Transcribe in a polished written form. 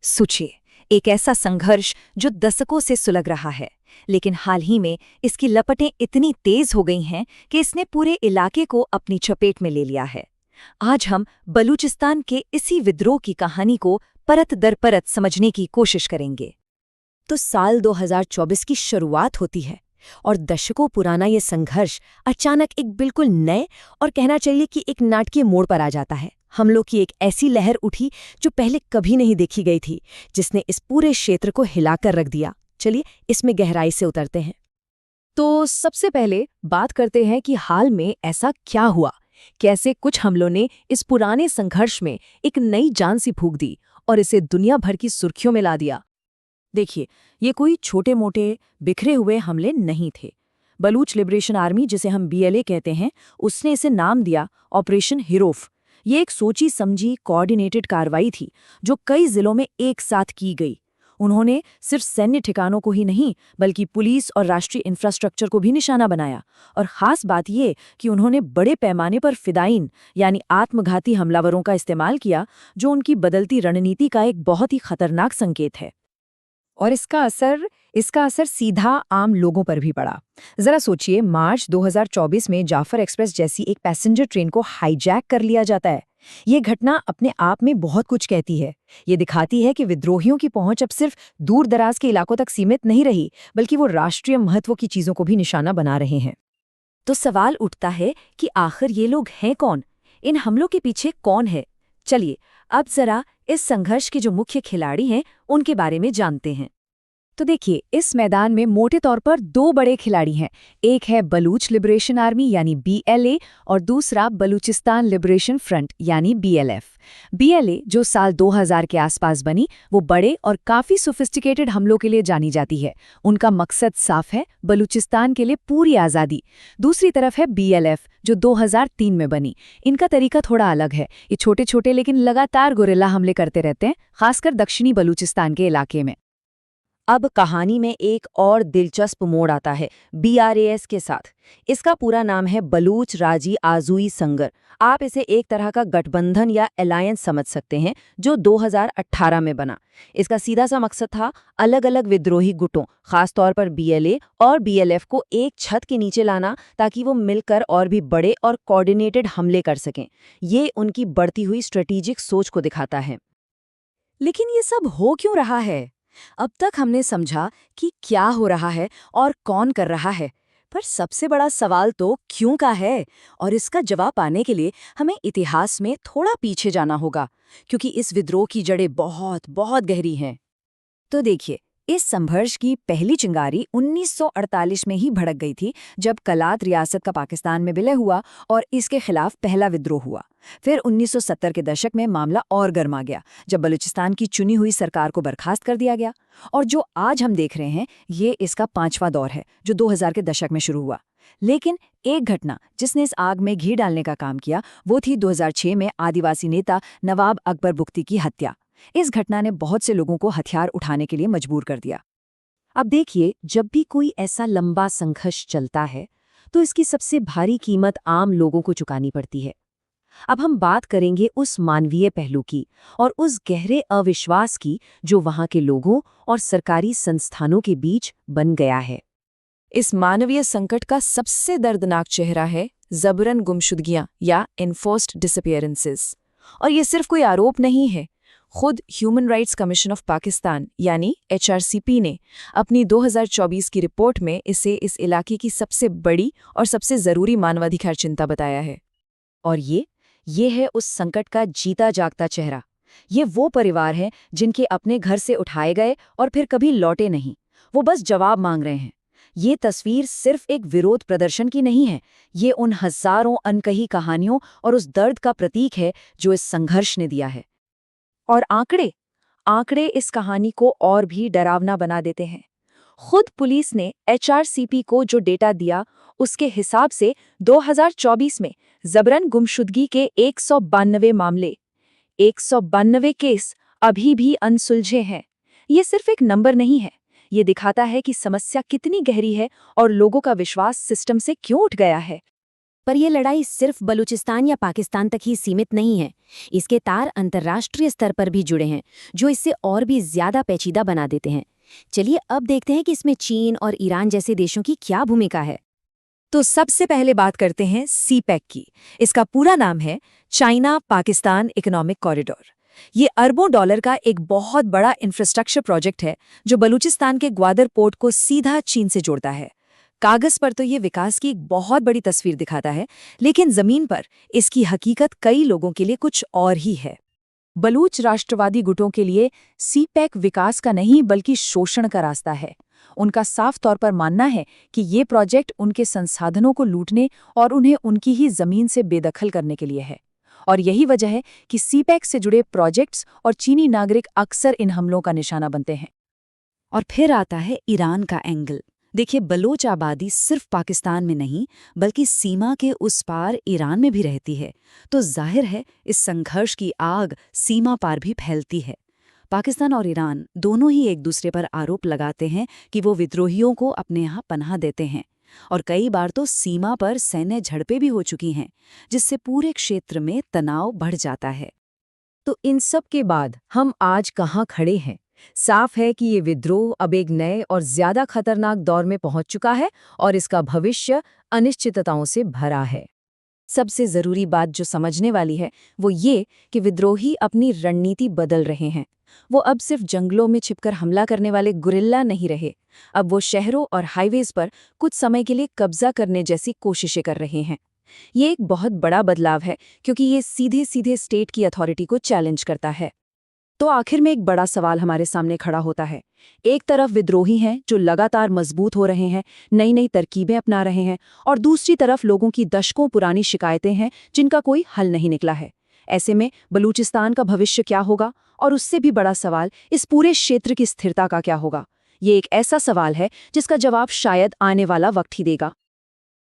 सोचिए, एक ऐसा संघर्ष जो दशकों से सुलग रहा है, लेकिन हाल ही में इसकी लपटें इतनी तेज हो गई हैं कि इसने पूरे इलाके को अपनी चपेट में ले लिया है। आज हम बलूचिस्तान के इसी विद्रोह की कहानी को परत दर परत समझने की कोशिश करेंगे। तो साल 2024 की शुरुआत होती है और दशकों पुराना ये संघर्ष अचानक एक बिल्कुल नए और कहना चाहिए कि एक नाटकीय मोड़ पर आ जाता है। हमलों की एक ऐसी लहर उठी जो पहले कभी नहीं देखी गई थी, जिसने इस पूरे क्षेत्र को हिलाकर रख दिया। चलिए इसमें गहराई से उतरते हैं। तो सबसे पहले बात करते हैं कि हाल में ऐसा क्या हुआ, कैसे कुछ हमलों ने इस पुराने संघर्ष में एक नई जान सी फूंक दी और इसे दुनिया भर की सुर्खियों में ला दिया। देखिए, ये कोई छोटे मोटे बिखरे हुए हमले नहीं थे। बलूच लिबरेशन आर्मी, जिसे हम BLA कहते हैं, उसने इसे नाम दिया ऑपरेशन हिरोफ। ये एक सोची समझी कोऑर्डिनेटेड कार्रवाई थी जो कई जिलों में एक साथ की गई। उन्होंने सिर्फ सैन्य ठिकानों को ही नहीं बल्कि पुलिस और राष्ट्रीय इंफ्रास्ट्रक्चर को भी निशाना बनाया। और खास बात ये कि उन्होंने बड़े पैमाने पर फिदाइन यानी आत्मघाती हमलावरों का इस्तेमाल किया, जो उनकी बदलती रणनीति का एक बहुत ही खतरनाक संकेत है। और इसका असर सीधा आम लोगों पर भी पड़ा। जरा सोचिए, मार्च 2024 में जाफर एक्सप्रेस जैसी एक पैसेंजर ट्रेन को हाईजैक कर लिया जाता है। ये घटना अपने आप में बहुत कुछ कहती है। ये दिखाती है कि विद्रोहियों की पहुंच अब सिर्फ दूर दराज के इलाकों तक सीमित नहीं रही, बल्कि वो राष्ट्रीय महत्व की चीजों को भी निशाना बना रहे हैं। तो सवाल उठता है कि आखिर ये लोग हैं कौन? इन हमलों के पीछे कौन है? चलिए अब जरा इस संघर्ष के जो मुख्य खिलाड़ी हैं उनके बारे में जानते हैं। तो देखिए, इस मैदान में मोटे तौर पर दो बड़े खिलाड़ी हैं। एक है बलूच लिबरेशन आर्मी यानी BLA और दूसरा बलूचिस्तान लिबरेशन फ्रंट यानी BLF। BLA जो साल 2000 के आसपास बनी, वो बड़े और काफी सोफिस्टिकेटेड हमलों के लिए जानी जाती है। उनका मकसद साफ है, बलूचिस्तान के लिए पूरी आज़ादी। दूसरी तरफ है BLF जो 2003 में बनी। इनका तरीका थोड़ा अलग है। ये छोटे छोटे लेकिन लगातार गुरिल्ला हमले करते रहते हैं, खासकर दक्षिणी बलूचिस्तान के इलाके में। अब कहानी में एक और दिलचस्प मोड़ आता है BRAS के साथ। इसका पूरा नाम है बलूच राजी आज़ूई संगर। आप इसे एक तरह का गठबंधन या अलायंस समझ सकते हैं जो 2018 में बना। इसका सीधा सा मकसद था अलग अलग विद्रोही गुटों, खासतौर पर BLA और BLF को एक छत के नीचे लाना, ताकि वो मिलकर और भी बड़े और कोऑर्डिनेटेड हमले कर सकें। ये उनकी बढ़ती हुई स्ट्रेटेजिक सोच को दिखाता है। लेकिन ये सब हो क्यों रहा है? अब तक हमने समझा कि क्या हो रहा है और कौन कर रहा है, पर सबसे बड़ा सवाल तो क्यों का है। और इसका जवाब पाने के लिए हमें इतिहास में थोड़ा पीछे जाना होगा, क्योंकि इस विद्रोह की जड़ें बहुत बहुत गहरी हैं। तो देखिए, इस संघर्ष की पहली चिंगारी 1948 में ही भड़क गई थी, जब कलात रियासत का पाकिस्तान में विलय हुआ और इसके खिलाफ पहला विद्रोह हुआ। फिर 1970 के दशक में मामला और गर्मा गया, जब बलूचिस्तान की चुनी हुई सरकार को बर्खास्त कर दिया गया। और जो आज हम देख रहे हैं, ये इसका 5वां दौर है, जो 2000 के दशक में शुरू हुआ। लेकिन एक घटना जिसने इस आग में घी डालने का काम किया, वो थी 2006 में आदिवासी नेता नवाब अकबर बुख्ती की हत्या। इस घटना ने बहुत से लोगों को हथियार उठाने के लिए मजबूर कर दिया। अब देखिए, जब भी कोई ऐसा लंबा संघर्ष चलता है, तो इसकी सबसे भारी कीमत आम लोगों को चुकानी पड़ती है। अब हम बात करेंगे उस मानवीय पहलू की और उस गहरे अविश्वास की जो वहां के लोगों और सरकारी संस्थानों के बीच बन गया है। इस मानवीय संकट का सबसे दर्दनाक चेहरा है जबरन गुमशुदगियां या एनफोर्स्ड डिसअपीयरेंसेस। और ये सिर्फ कोई आरोप नहीं है। खुद human rights commission of Pakistan यानी HRCP ने अपनी 2024 की रिपोर्ट में इसे इस इलाके की सबसे बड़ी और सबसे ज़रूरी मानवाधिकार चिंता बताया है। और ये है उस संकट का जीता जागता चेहरा। ये वो परिवार हैं जिनके अपने घर से उठाए गए और फिर कभी लौटे नहीं। वो बस जवाब मांग रहे हैं। ये तस्वीर सिर्फ एक विरोध प्रदर्शन की नहीं है, ये उन हजारों अनकही कहानियों और उस दर्द का प्रतीक है जो इस संघर्ष ने दिया है। और आंकड़े इस कहानी को और भी डरावना बना देते हैं। खुद पुलिस ने HRCP को जो डेटा दिया, उसके हिसाब से 2024 में जबरन गुमशुदगी के 192 मामले, 192 केस अभी भी अनसुलझे हैं। ये सिर्फ एक नंबर नहीं है, ये दिखाता है कि समस्या कितनी गहरी है और लोगों का विश्वास सिस्टम से क्यों उठ गया है। पर यह लड़ाई सिर्फ बलूचिस्तान या पाकिस्तान तक ही सीमित नहीं है। इसके तार अंतर्राष्ट्रीय स्तर पर भी जुड़े हैं, जो इसे और भी ज्यादा पेचीदा बना देते हैं। चलिए अब देखते हैं कि इसमें चीन और ईरान जैसे देशों की क्या भूमिका है। तो सबसे पहले बात करते हैं सीपैक की। इसका पूरा नाम है चाइना पाकिस्तान इकोनॉमिक कॉरिडोर। ये अरबों डॉलर का एक बहुत बड़ा इंफ्रास्ट्रक्चर प्रोजेक्ट है जो बलूचिस्तान के ग्वादर पोर्ट को सीधा चीन से जोड़ता है। कागज पर तो ये विकास की एक बहुत बड़ी तस्वीर दिखाता है, लेकिन जमीन पर इसकी हकीकत कई लोगों के लिए कुछ और ही है। बलूच राष्ट्रवादी गुटों के लिए सीपैक विकास का नहीं बल्कि शोषण का रास्ता है। उनका साफ तौर पर मानना है कि ये प्रोजेक्ट उनके संसाधनों को लूटने और उन्हें उनकी ही जमीन से बेदखल करने के लिए है। और यही वजह है कि सीपैक से जुड़े प्रोजेक्ट्स और चीनी नागरिक अक्सर इन हमलों का निशाना बनते हैं। और फिर आता है ईरान का एंगल। देखिए, बलोच आबादी सिर्फ पाकिस्तान में नहीं बल्कि सीमा के उस पार ईरान में भी रहती है, तो जाहिर है इस संघर्ष की आग सीमा पार भी फैलती है। पाकिस्तान और ईरान दोनों ही एक दूसरे पर आरोप लगाते हैं कि वो विद्रोहियों को अपने यहाँ पनाह देते हैं, और कई बार तो सीमा पर सैन्य झड़पें भी हो चुकी हैं, जिससे पूरे क्षेत्र में तनाव बढ़ जाता है। तो इन सब के बाद हम आज कहाँ खड़े हैं? साफ है कि ये विद्रोह अब एक नए और ज्यादा खतरनाक दौर में पहुंच चुका है और इसका भविष्य अनिश्चितताओं से भरा है। सबसे जरूरी बात जो समझने वाली है वो ये कि विद्रोही अपनी रणनीति बदल रहे हैं। वो अब सिर्फ जंगलों में छिपकर हमला करने वाले गुरिल्ला नहीं रहे। अब वो शहरों और हाईवेज पर कुछ समय के लिए कब्जा करने जैसी कोशिशें कर रहे हैं। ये एक बहुत बड़ा बदलाव है, क्योंकि ये सीधे सीधे स्टेट की अथॉरिटी को चैलेंज करता है। तो आखिर में एक बड़ा सवाल हमारे सामने खड़ा होता है। एक तरफ विद्रोही हैं जो लगातार मजबूत हो रहे हैं, नई नई तरकीबें अपना रहे हैं, और दूसरी तरफ लोगों की दशकों पुरानी शिकायतें हैं जिनका कोई हल नहीं निकला है। ऐसे में बलूचिस्तान का भविष्य क्या होगा, और उससे भी बड़ा सवाल इस पूरे क्षेत्र की स्थिरता का क्या होगा? ये एक ऐसा सवाल है जिसका जवाब शायद आने वाला वक्त ही देगा।